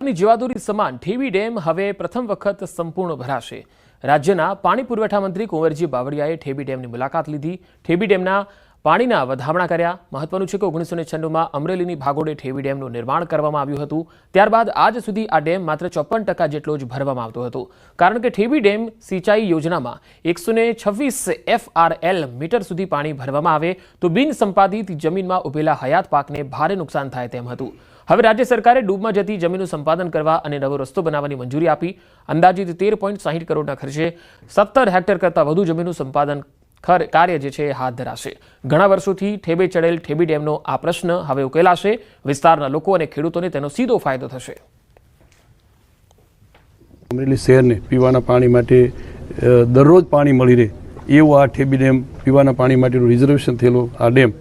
જીવાદોરી સમાન ઠેબી ડેમ હવે પ્રથમ વખત સંપૂર્ણ ભરાશે। રાજ્યના પાણી પુરવઠા મંત્રી કુંવરજી બાવળિયાએ ઠેબી ડેમની મુલાકાત લીધી। ઠેબી ડેમના પાણીના વધામણા કર્યા। મહત્વનું છે કે 1996માં અમરેલીની ભાગોળે ઠેબી ડેમનું નિર્માણ કરવામાં આવ્યું હતું। ત્યારબાદ આજ સુધી આ ડેમ માત્ર 54% જેટલો જ ભરવામાં આવતો હતો, કારણ કે ઠેબી ડેમ સિંચાઈ યોજનામાં 126 FRL મીટર સુધી પાણી ભરવામાં આવે તો બિન સંપાદિત જમીનમાં ઉભેલા હયાત પાકને ભારે નુકસાન થાય તેમ હતું। હવે રાજ્ય સરકારે ડૂબમાં જતી જમીનનું સંપાદન કરવા અને નવો રસ્તો બનાવવાની મંજૂરી આપી। અંદાજિત 13.60 કરોડના ખર્ચે 17 હેક્ટર કરતાં વધુ જમીનનું સંપાદન કાર્ય જે છે હાથ ધરાશે। ઘણા વર્ષોથી ઠેબે ચડેલ ઠેબી ડેમનો આ પ્રશ્ન હવે ઉકેલાશે। વિસ્તારના લોકો અને ખેડૂતોને તેનો સીધો ફાયદો થશે। અમરેલી શહેરને પીવાના પાણી માટે દરરોજ પાણી મળી રહે એવું આ ઠેબી ડેમ પીવાના પાણી માટેનું રિઝર્વેશન થયેલું આ ડેમ,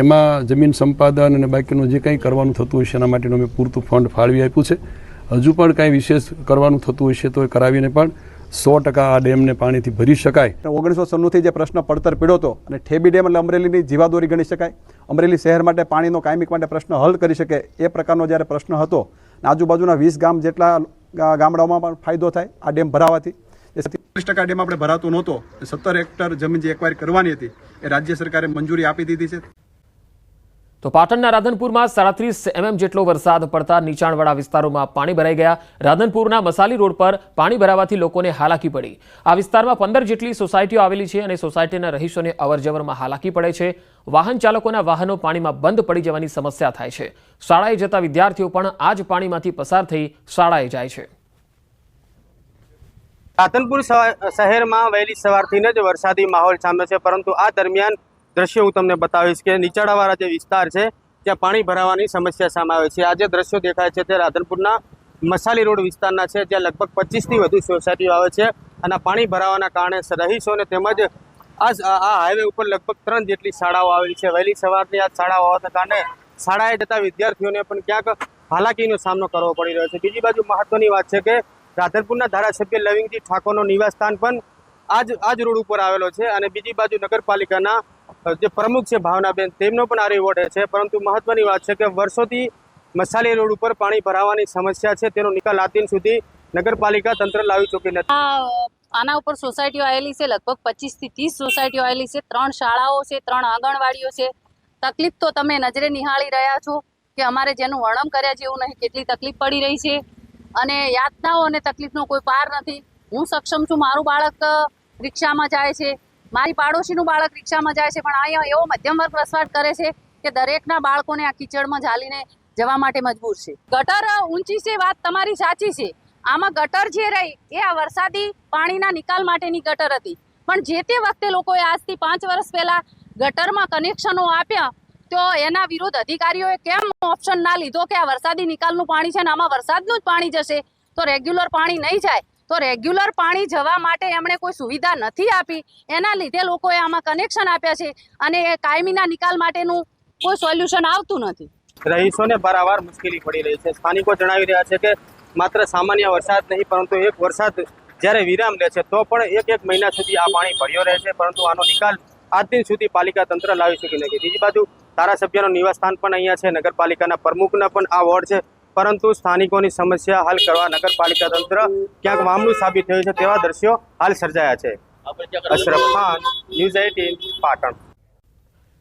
એમાં જમીન સંપાદન અને બાકીનું જે કંઈ કરવાનું થતું હશે એના માટેનું અમે પૂરતું ફંડ ફાળવી આપ્યું છે। હજુ પણ કાંઈ વિશેષ કરવાનું થતું હશે તો એ કરાવીને પણ 100% આ ડેમને પાણીથી ભરી શકાય। 1996થી જે પ્રશ્ન પડતર પીડ્યો હતો અને ઠેબી ડેમ એટલે અમરેલીની જીવાદોરી ગણી શકાય। અમરેલી શહેર માટે પાણીનો કાયમિક માટે પ્રશ્ન હલ કરી શકે એ પ્રકારનો જ્યારે પ્રશ્ન હતો, આજુબાજુના 20 ગામ જેટલા ગામડાઓમાં પણ ફાયદો થાય આ ડેમ ભરાવાથી। 30% ડેમ આપણે ભરાતો નહોતો, 17 હેક્ટર જમીન જે એક્વાયર કરવાની હતી એ રાજ્ય સરકારે મંજૂરી આપી દીધી છે। તો પાટણના રાધનપુરમાં 37 mm જેટલો વરસાદ પડતા નીચાણવાળા વિસ્તારોમાં પાણી ભરાઈ ગયા। રાધનપુરના મસાલી રોડ પર પાણી ભરાવાથી લોકોને હાલાકી પડી। આ વિસ્તારમાં 15 જેટલી સોસાયટીઓ આવેલી છે અને સોસાયટીના રહીશોને અવરજવરમાં હાલાકી પડે છે। વાહન ચાલકોના વાહનો પાણીમાં બંધ પડી જવાની સમસ્યા થાય છે। શાળાએ જતા વિદ્યાર્થીઓ પણ આ જ પાણીમાંથી પસાર થઈ શાળાએ જાય છે। રાધનપુર શહેરમાં વહેલી સવારથી જ વરસાદી માહોલ જામ્યો છે, પરંતુ આ દરમિયાન દ્રશ્યો હું તમને બતાવીશ કે નીચાણવાળા જે વિસ્તાર છે ત્યાં પાણી ભરાવાની સમસ્યા સામે આવે છે। આ જે દ્રશ્યો દેખાય છે તે રાધનપુરના મસાલી રોડ વિસ્તારના છે, જ્યાં લગભગ 25થી વધુ સોસાયટીઓ આવે છે અને પાણી ભરાવાના કારણે રહીશોને તેમજ આ હાઈવે ઉપર લગભગ 3 જેટલી શાળાઓ આવેલી છે। વહેલી સવારની આ શાળાઓ હોવાના કારણે શાળાએ જતા વિદ્યાર્થીઓને પણ ક્યાંક હાલાકીનો સામનો કરવો પડી રહ્યો છે। બીજી બાજુ મહત્વની વાત છે કે રાધનપુરના ધારાસભ્ય લવિંગજી ઠાકોરનો નિવાસસ્થાન પણ આ જ રોડ ઉપર આવેલો છે અને બીજી બાજુ નગરપાલિકાના જે પ્રમુખ છે ભાવનાબેન, તેમનો પણ આ વોર્ડ છે। પરંતુ મહત્વની વાત છે કે વર્ષોથી મસાલી રોડ ઉપર પાણી ભરાવાની સમસ્યા છે, તેનો નિકાલ આજ દિન સુધી નગરપાલિકા તંત્ર લાવી ચૂકી નથી। આના ઉપર સોસાયટીઓ આવેલી છે, લગભગ 25 થી 30 સોસાયટીઓ આવેલી છે, 3 શાળાઓ છે, 3 આંગણવાડીઓ છે। તકલીફ તો તમે નજરે નિહાળી રહ્યા છો કે અમારે જેનું વર્ણન કર્યા જેવું નહીં કેટલી તકલીફ પડી રહી છે અને યાતનાઓ અને તકલીફનો કોઈ પાર નથી। હું સક્ષમ છું, મારું બાળક રિક્ષામાં જાય છે, મારી પાડોશીનું બાળક રિક્ષામાં જાય છે, પણ અહીંયા એવો મધ્યમ વર્ગ વસવાટ કરે છે કે દરેકના બાળકોને આ કીચડમાં ઝાલીને જવા માટે મજબૂર છે। ગટર ઊંચી છે, વાત તમારી સાચી છે। આમાં ગટર જે રહી એ આ વરસાદી પાણીના નિકાલ માટેની ગટર હતી, પણ જે તે વખતે લોકોએ આજથી 5 વર્ષ પહેલા ગટરમાં કનેક્શનો આપ્યા તો એના વિરુદ્ધ અધિકારીઓએ કેમ ઓપ્શન ના લીધો કે આ વરસાદી નિકાલનું પાણી છે ને આમાં વરસાદનું જ પાણી જશે તો રેગ્યુલર પાણી નહીં જાય। તો રેગ્યુલર પાણી જવા માટે એમણે કોઈ સુવિધા નથી આપી, એના લીધે લોકોએ આમાં કનેક્શન આપ્યા છે અને એ કાયમીના નિકાલ માટેનું કોઈ સોલ્યુશન આવતું નથી। રહીશોને વારંવાર મુશ્કેલી પડી રહી છે। સ્થાનિકો જણાવી રહ્યા છે કે માત્ર સામાન્ય વરસાદ નહીં, પરંતુ એક વરસાદ જ્યારે વિરામ લે છે તો પણ એક મહિના સુધી આ પાણી ભર્યો રહે છે, પરંતુ આનો નિકાલ આજ દિન સુધી પાલિકા તંત્ર લાવી શકી નથી। બીજી બાજુ ધારાસભ્યનું નિવાસસ્થાન પણ અહીંયા છે, નગરપાલિકાના પ્રમુખના પણ આ વોર્ડ છે, પરંતુ સ્થાનિકોની સમસ્યા હલ કરવા નગરપાલિકા તંત્ર ક્યાંક મામલું સાબિત થયું છે તેવા દ્રશ્યો હાલ સર્જાયા છે। અશરફ ખાન, ન્યૂઝ 18, પાટણ।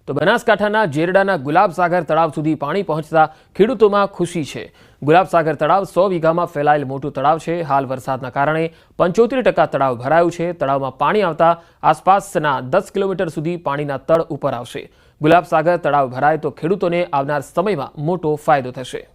તો બનાસકાંઠાના જેરડાના ગુલાબસાગર તળાવ સુધી પાણી પહોંચતા ખેડૂતોમાં ખુશી છે। ગુલાબસાગર તળાવ 100 વીઘામાં ફેલાયેલ મોટું તળાવ છે। હાલ વરસાદના કારણે 75% તળાવ ભરાયું છે। તળાવમાં પાણી આવતા આસપાસના 10 કિલોમીટર સુધી પાણીના તળ ઉપર આવશે। ગુલાબસાગર તળાવ ભરાય તો ખેડૂતોને આવનાર સમયમાં મોટો ફાયદો થશે।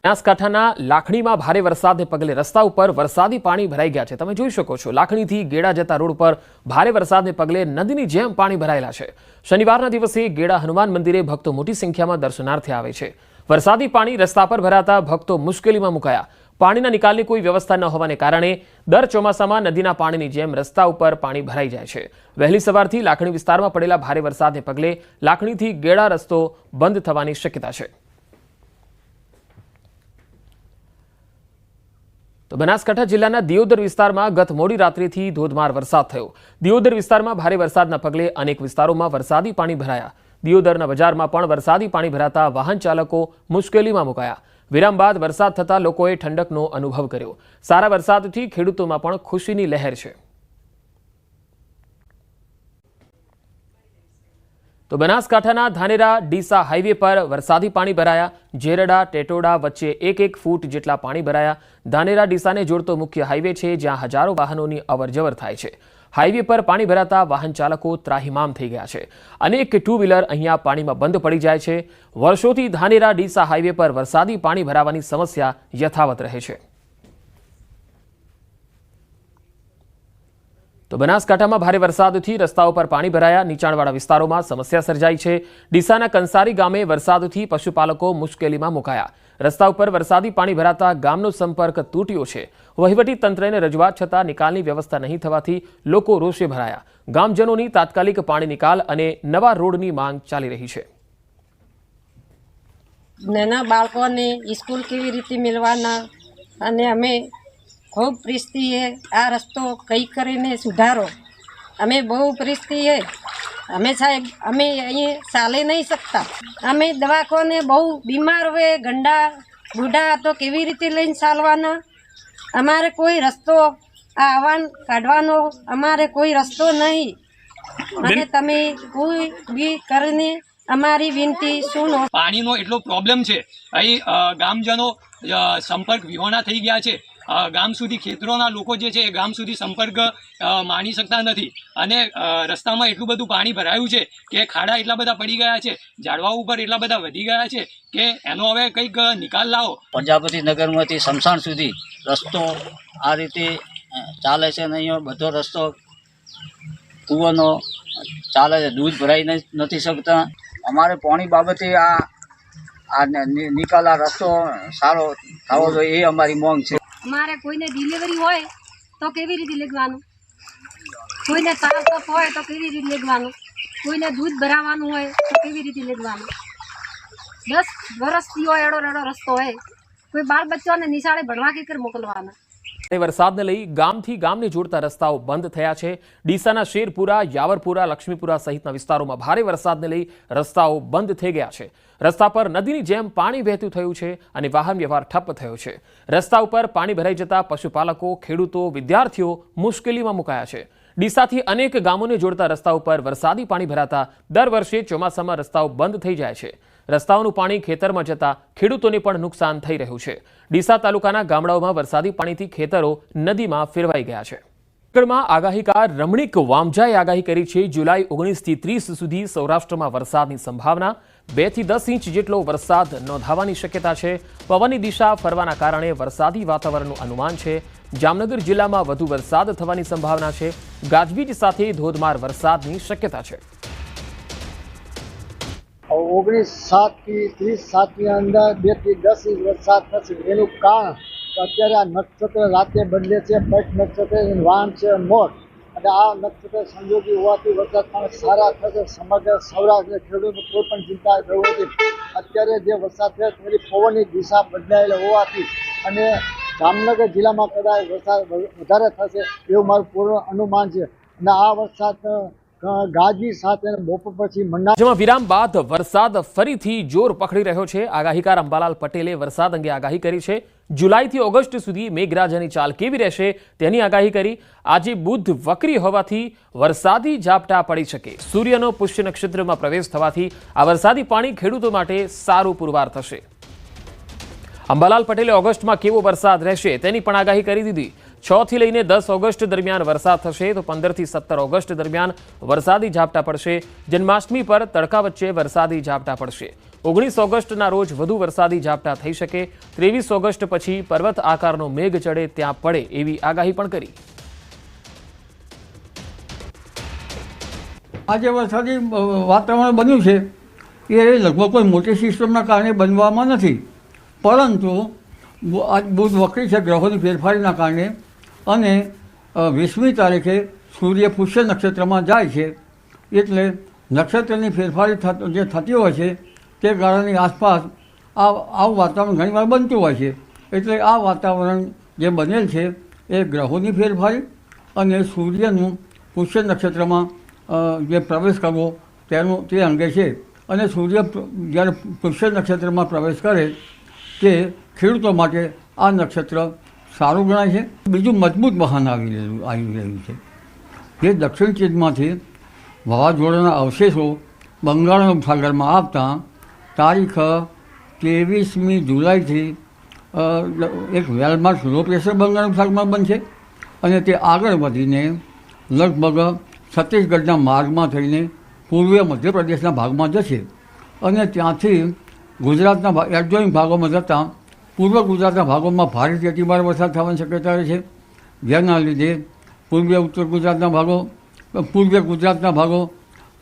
બનાસકાંઠાના લાખણીમાં ભારે વરસાદને પગલે રસ્તા ઉપર વરસાદી પાણી ભરાઈ ગયા છે। તમે જોઈ શકો છો, લાખણીથી ગેડા જતા રોડ પર ભારે વરસાદને પગલે નદીની જેમ પાણી ભરાયેલા છે। શનિવારના દિવસે ગેડા હનુમાન મંદિરે ભક્તો મોટી સંખ્યામાં દર્શનાર્થે આવે છે। વરસાદી પાણી રસ્તા પર ભરાતા ભક્તો મુશ્કેલીમાં મુકાયા। પાણીના નિકાલની કોઈ વ્યવસ્થા ન હોવાને કારણે દર ચોમાસામાં નદીના પાણીની જેમ રસ્તા ઉપર પાણી ભરાઈ જાય છે। વહેલી સવારથી લાખણી વિસ્તારમાં પડેલા ભારે વરસાદને પગલે લાખણીથી ગેડા રસ્તો બંધ થવાની શક્યતા છે। તો બનાસકાંઠા જિલ્લાના દિયોદર વિસ્તારમાં ગત મોડી રાત્રિથી ધોધમાર વરસાદ થયો। દિયોદર વિસ્તારમાં ભારે વરસાદના પગલે અનેક વિસ્તારોમાં વરસાદી પાણી ભરાયા। દિયોદરના બજારમાં પણ વરસાદી પાણી ભરાતા વાહન ચાલકો મુશ્કેલીમાં મુકાયા। વિરામ બાદ વરસાદ થતાં લોકોએ ઠંડકનો અનુભવ કર્યો. સારા વરસાદથી ખેડૂતોમાં પણ ખુશીની લહેર છે. તો બનાસકાંઠાના ધાનેરા ડીસા હાઈવે પર વરસાદી પાણી ભરાયા. જેરડા ટેટોડા વચ્ચે 1 ફૂટ જેટલા પાણી ભરાયા. ધાનેરા ડીસાને જોડતો મુખ્ય હાઈવે છે, જ્યાં હજારો વાહનોની અવરજવર થાય છે. હાઈવે પર પાણી ભરાતા વાહન ચાલકો ત્રાહિમામ થઈ ગયા છે. અનેક ટુ વ્હીલર અહીંયા પાણીમાં બંધ પડી જાય છે. વર્ષોથી ધાનેરા ડીસા હાઈવે પર વરસાદી પાણી ભરાવાની સમસ્યા યથાવત રહે છે. તો બનાસકાંઠામાં ભારે વરસાદથી રસ્તાઓ પર પાણી ભરાયા. નીચાણવાળા વિસ્તારોમાં સમસ્યા સર્જાઈ છે. ડીસાના કંસારી ગામે વરસાદથી પશુપાલકો મુશ્કેલીમાં મુકાયા. રસ્તા ઉપર વરસાદી પાણી ભરાતા ગામનો સંપર્ક તૂટ્યો છે. વહીવટી તંત્રને રજૂઆત છતાં નિકાલની વ્યવસ્થા નહીં થવાથી લોકો રોષે ભરાયા. ગામજનોની તાત્કાલિક પાણી નિકાલ અને નવા રોડની માંગ ચાલી રહી છે. નાના બાળકોને સ્કૂલ કેવી રીતે મિલવાના, અને અમે ખૂબ પરિસ્થિતિ આ રસ્તો કઈ કરીને સુધારો. અમે બહુ પરિસ્થિતિ અમે સાહેબ અમે અહીં ચાલી નહીં શકતા. અમે દવાખાને બહુ બીમાર હોય, ગંડા બુઢા તો કેવી રીતે લઈને ચાલવાના. અમારે કોઈ રસ્તો આવવાન કાઢવાનો અમારે કોઈ રસ્તો નહીં. અને તમે કોઈ બી કરીને અમારી વિનંતી સુનો. પાણીનો એટલો પ્રોબ્લેમ છે. અહીં ગામજનો સંપર્ક વિહોણા થઈ ગયા છે. ગામ સુધી ખેતરોના લોકો જે છે એ ગામ સુધી સંપર્ક માણી શકતા નથી. અને રસ્તામાં એટલું બધું પાણી ભરાયું છે કે ખાડા એટલા બધા પડી ગયા છે, ઝાડવાઓ ઉપર એટલા બધા વધી ગયા છે કે એનો હવે કંઈક નિકાલ લાવો. પ્રજાપતિ નગરમાંથી સ્મશાન સુધી રસ્તો આ રીતે ચાલે છે. અને અહીંયા બધો રસ્તો કૂવાનો ચાલે છે, દૂધ ભરાઈ નથી શકતા. અમારે પાણી બાબતે આ નિકાલ, આ રસ્તો સારો થવો જોઈએ એ અમારી માંગ છે. અમારે કોઈને ડિલિવરી હોય તો કેવી રીતે લેવાનું, કોઈને તાવ તપ હોય તો કેવી રીતે લેવાનું, કોઈને દૂધ ભરાવાનું હોય તો કેવી રીતે લેવાનું. 10 વર્ષથી હોય એડો રસ્તો હોય, કોઈ બાળ બચ્ચાને નિશાળે ભણવા કે મોકલવાના. વરસાદને લઈ ગામથી ગામને જોડતા રસ્તાઓ બંધ થયા છે. ડીસાના શેરપુરા, યાવરપુરા, લક્ષ્મીપુરા સહિતના વિસ્તારોમાં ભારે વરસાદને લઈ રસ્તાઓ બંધ થઈ ગયા છે. રસ્તા પર નદીની જેમ પાણી વહેતું થયું છે અને વાહન વ્યવહાર ઠપ્પ થયો છે. રસ્તા ઉપર પાણી ભરાઈ જતા પશુપાલકો, ખેડૂતો, વિદ્યાર્થીઓ મુશ્કેલીમાં મુકાયા છે. ડીસાથી અનેક ગામોને જોડતા રસ્તા ઉપર વરસાદી પાણી ભરાતા દર વર્ષે ચોમાસામાં રસ્તાઓ બંધ થઈ જાય છે. રસ્તાઓનું પાણી ખેતરમાં જતા ખેડૂતોને પણ નુકસાન થઈ રહ્યું છે. ડીસા તાલુકાના ગામડાઓમાં વરસાદી પાણીથી ખેતરો નદીમાં ફેરવાઈ ગયા છે. માં આગાહીકાર રમણીક વામજાએ આગાહી કરી છે. જુલાઈ 19 થી 30 સુધી સૌરાષ્ટ્રમાં વરસાદની સંભાવના. 2 થી 10 ઇંચ જેટલો વરસાદ નોંધાવાની શક્યતા છે. પવનની દિશા ફરવાના કારણે વરસાદી વાતાવરણનું અનુમાન છે. જામનગર જિલ્લામાં વધુ વરસાદ થવાની સંભાવના છે. ગાજવીજ સાથે ધોધમાર વરસાદની શક્યતા છે. 19/7 થી 30/7 અંદર 2 થી 10 ઇંચ વરસાદ થશે. એનું કારણ અત્યારે આ નક્ષત્ર રાતે બદલે છે. પટ નક્ષત્ર વાહન છે મોર, અને આ નક્ષત્ર સંજોગી હોવાથી વરસાદ પણ સારા થશે. સમગ્ર સૌરાષ્ટ્ર ખેડૂતો કોઈ પણ ચિંતા કરવી નથી. અત્યારે જે વરસાદ થયો તેની પવનની દિશા બદલાયેલી હોવાથી અને જામનગર જિલ્લામાં કદાચ વરસાદ વધારે થશે એવું મારું પૂર્ણ અનુમાન છે. અને આ વરસાદ ગાજવી સાથે બપોર પછી જેમાં વિરામ બાદ વરસાદ ફરીથી જોર પકડી રહ્યો છે. આગાહીકાર અંબાલાલ પટેલે વરસાદ અંગે આગાહી કરી છે. જુલાઈથી ઓગસ્ટ સુધી મેઘરાજાની ચાલ કેવી રહેશે તેની આગાહી કરી. આજે બુધ વક્રી હોવાથી વરસાદી ઝાપટા પડી શકે. સૂર્યનો પુષ્ય નક્ષત્રમાં પ્રવેશ થવાથી આ વરસાદી પાણી ખેડૂતો માટે સારું પુરવાર થશે. અંબાલાલ પટેલે ઓગસ્ટમાં કેવો વરસાદ રહેશે તેની પણ આગાહી કરી દીધી. 6 થી લઈને 10 ઓગસ્ટ દરમિયાન વરસાદ થશે, તો 15 થી 17 ઓગસ્ટ દરમિયાન વરસાદી ઝાપટા પડશે. જન્માષ્ટમી પર તડકા વચ્ચે વરસાદી ઝાપટા પડશે. 19 ઓગસ્ટના રોજ વધુ વરસાદી ઝાપટા થઈ શકે. 23 ઓગસ્ટ પછી પર્વત આકારનો મેઘ ચડે ત્યાં પડે એવી આગાહી પણ કરી. આજે વરસાદી વાતાવરણ બન્યું છે એ લગભગ કોઈ મોટી સિસ્ટમના કારણે બનવામાં નથી, પરંતુ આજ બુધ વક્રી છે ગ્રહોની ફેરફારીના કારણે. અને 20મી તારીખે સૂર્ય પુષ્ય નક્ષત્રમાં જાય છે, એટલે નક્ષત્રની ફેરફારી જે થતી હોય છે તે ગાળાની આસપાસ આવું વાતાવરણ ઘણીવાર બનતું હોય છે. એટલે આ વાતાવરણ જે બનેલ છે એ ગ્રહોની ફેરફારી અને સૂર્યનું પુષ્ય નક્ષત્રમાં જે પ્રવેશ કરવો તે અંગે છે. અને સૂર્ય જ્યારે પુષ્ય નક્ષત્રમાં પ્રવેશ કરે કે ખેડૂતો માટે આ નક્ષત્ર સારું ગણાય છે. બીજું મજબૂત વાહન આવી રહ્યું છે. જે દક્ષિણ ચીનમાંથી વાવાઝોડાના અવશેષો બંગાળના ઉપસાગરમાં આવતા તારીખ 23મી જુલાઈથી એક વેલમાર્ક લો પ્રેશર બંગાળના ઉપસાગરમાં બનશે અને તે આગળ વધીને લગભગ છત્તીસગઢના માર્ગમાં થઈને પૂર્વીય મધ્યપ્રદેશના ભાગમાં જશે અને ત્યાંથી ગુજરાતના એડજોઇન્ટ ભાગોમાં જતાં પૂર્વ ગુજરાતના ભાગોમાં ભારેથી અતિભારે વરસાદ થવાની શક્યતા રહે છે. જેના લીધે પૂર્વીય ઉત્તર ગુજરાતના ભાગો, પૂર્વીય ગુજરાતના ભાગો,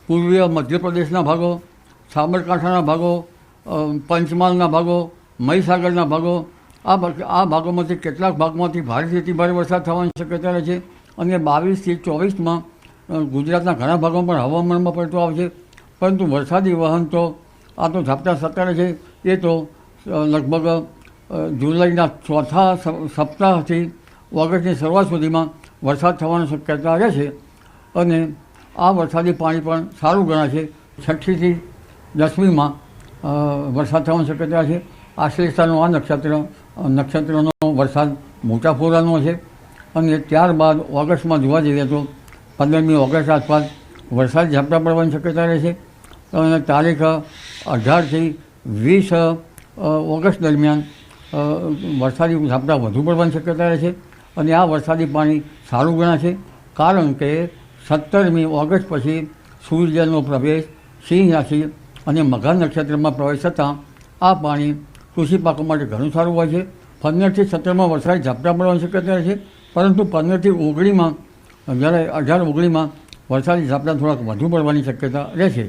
પૂર્વીય મધ્યપ્રદેશના ભાગો, સાબરકાંઠાના ભાગો, પંચમહાલના ભાગો, મહીસાગરના ભાગો, આ ભાગોમાંથી કેટલાક ભાગમાંથી ભારેથી અતિભારે વરસાદ થવાની શક્યતા રહે છે અને 22થી 24માં ગુજરાતના ઘણા ભાગોમાં પણ હવામાનમાં પલટો આવશે. પરંતુ વરસાદી વહન તો આ તો ઝાપટા સત્તર છે, એ તો લગભગ જુલાઈના ચોથા સપ્તાહથી ઓગસ્ટની શરૂઆત સુધીમાં વરસાદ થવાની શક્યતા રહે છે અને આ વરસાદી પાણી પણ સારું ગણાશે. 6થી 10મીમાં વરસાદ થવાની શક્યતા છે. આશ્લેષાનો આ નક્ષત્રનો વરસાદ મોટા ફોરાનો છે અને ત્યારબાદ ઓગસ્ટમાં જોવા જઈએ તો 15મી ઓગસ્ટ આસપાસ વરસાદ ઝાપટા પડવાની શક્યતા રહે છે અને તારીખ 18થી 20 ઓગસ્ટ દરમિયાન વરસાદી ઝાપટા વધુ પડવાની શક્યતા રહે છે અને આ વરસાદી પાણી સારું ગણાશે કારણ કે 17મી ઓગસ્ટ પછી સૂર્યનો પ્રવેશ સિંહ રાશિ અને મઘા નક્ષત્રમાં પ્રવેશ થતાં આ પાણી કૃષિ પાકો માટે ઘણું સારું હોય છે. 15થી 17માં વરસાદી ઝાપટા પડવાની શક્યતા રહે છે પરંતુ 15થી 19માં જ્યારે 18-19માં વરસાદી ઝાપટા થોડાક વધુ પડવાની શક્યતા રહેશે.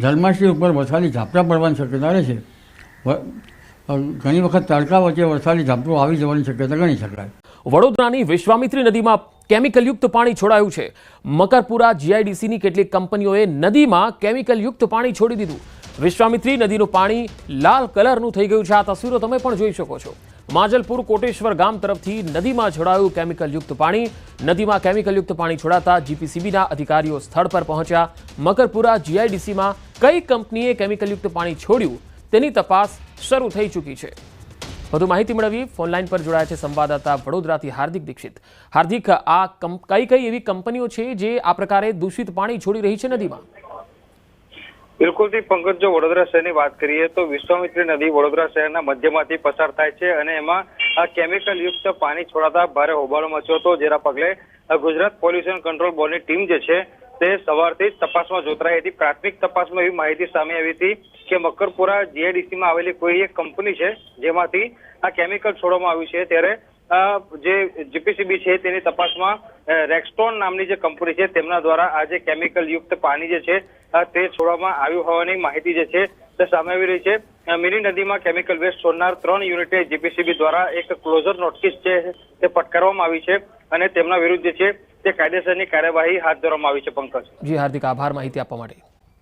જન્માષ્ટમી ઉપર વરસાદી ઝાપટા પડવાની શક્યતા રહેશે. ઘણી વખત તડકા વચ્ચે વરસાદી ઝાપટું આવી જવાની શક્યતા ગણી શકાય. વડોદરાની વિશ્વામિત્રી નદીમાં કેમિકલયુક્ત પાણી છોડાયું છે. મકરપુરા જીઆઈડીસીની કેટલીક કંપનીઓએ નદીમાં કેમિકલયુક્ત પાણી છોડી દીધું. વિશ્વામિત્રી નદીનું પાણી લાલ કલરનું થઈ ગયું છે. આ તસવીરો તમે પણ જોઈ શકો છો. માજલપુર કોટેશ્વર ગામ તરફથી નદીમાં છોડાયું કેમિકલયુક્ત પાણી. નદીમાં કેમિકલયુક્ત પાણી છોડાતા જીપીસીબીના અધિકારીઓ સ્થળ પર પહોંચ્યા. મકરપુરા જીઆઈડીસીમાં કઈ કંપનીએ કેમિકલયુક્ત પાણી છોડ્યું તેની તપાસ શરૂ થઈ ચૂકી છે. વધુ માહિતી મેળવી ફોનલાઈન પર જોડાયા છે સંવાદદાતા વડોદરાથી હાર્દિક દીક્ષિત. હાર્દિક, આ કઈ એવી કંપનીઓ છે જે આ પ્રકારે દૂષિત પાણી છોડી રહી છે નદીમાં? બિલકુલથી પંકજ, જો વડોદરા શહેરની વાત કરીએ તો વિશ્વામિત્રી નદી વડોદરા શહેરના મધ્યમાંથી પસાર થાય છે અને એમાં આ કેમિકલ યુક્ત પાણી છોડાતા ભારે હોબાળો મચ્યો હતો, જેના પગલે ગુજરાત પોલ્યુશન કંટ્રોલ બોર્ડની ટીમ જે છે તે સવારથી જ તપાસમાં જોતરાઈ હતી. પ્રાથમિક તપાસમાં એવી માહિતી સામે આવી હતી કે મકરપુરા જીઆઈડીસીમાં આવેલી કોઈ એક કંપની છે જેમાંથી આ કેમિકલ છોડવામાં આવ્યું છે. ત્યારે જે જીપીસીબી છે તેની તપાસમાં રેક્સટોન નામની જે કંપની છે તેમના દ્વારા આ જે કેમિકલ યુક્ત પાણી જે છે તે છોડવામાં આવ્યું હોવાની માહિતી જે છે તે સામે આવી રહી છે. મિની નદીમાં કેમિકલ વેસ્ટ છોડનાર 3 યુનિટે જીપીસીબી દ્વારા એક ક્લોઝર નોટિસ છે તે ફટકારવામાં આવી છે અને તેમના વિરુદ્ધ જે છે તે કાયદેસરની કાર્યવાહી હાથ ધરવામાં આવી છે. પંકજ. જી હાર્દિક, આભાર માહિતી આપવા માટે.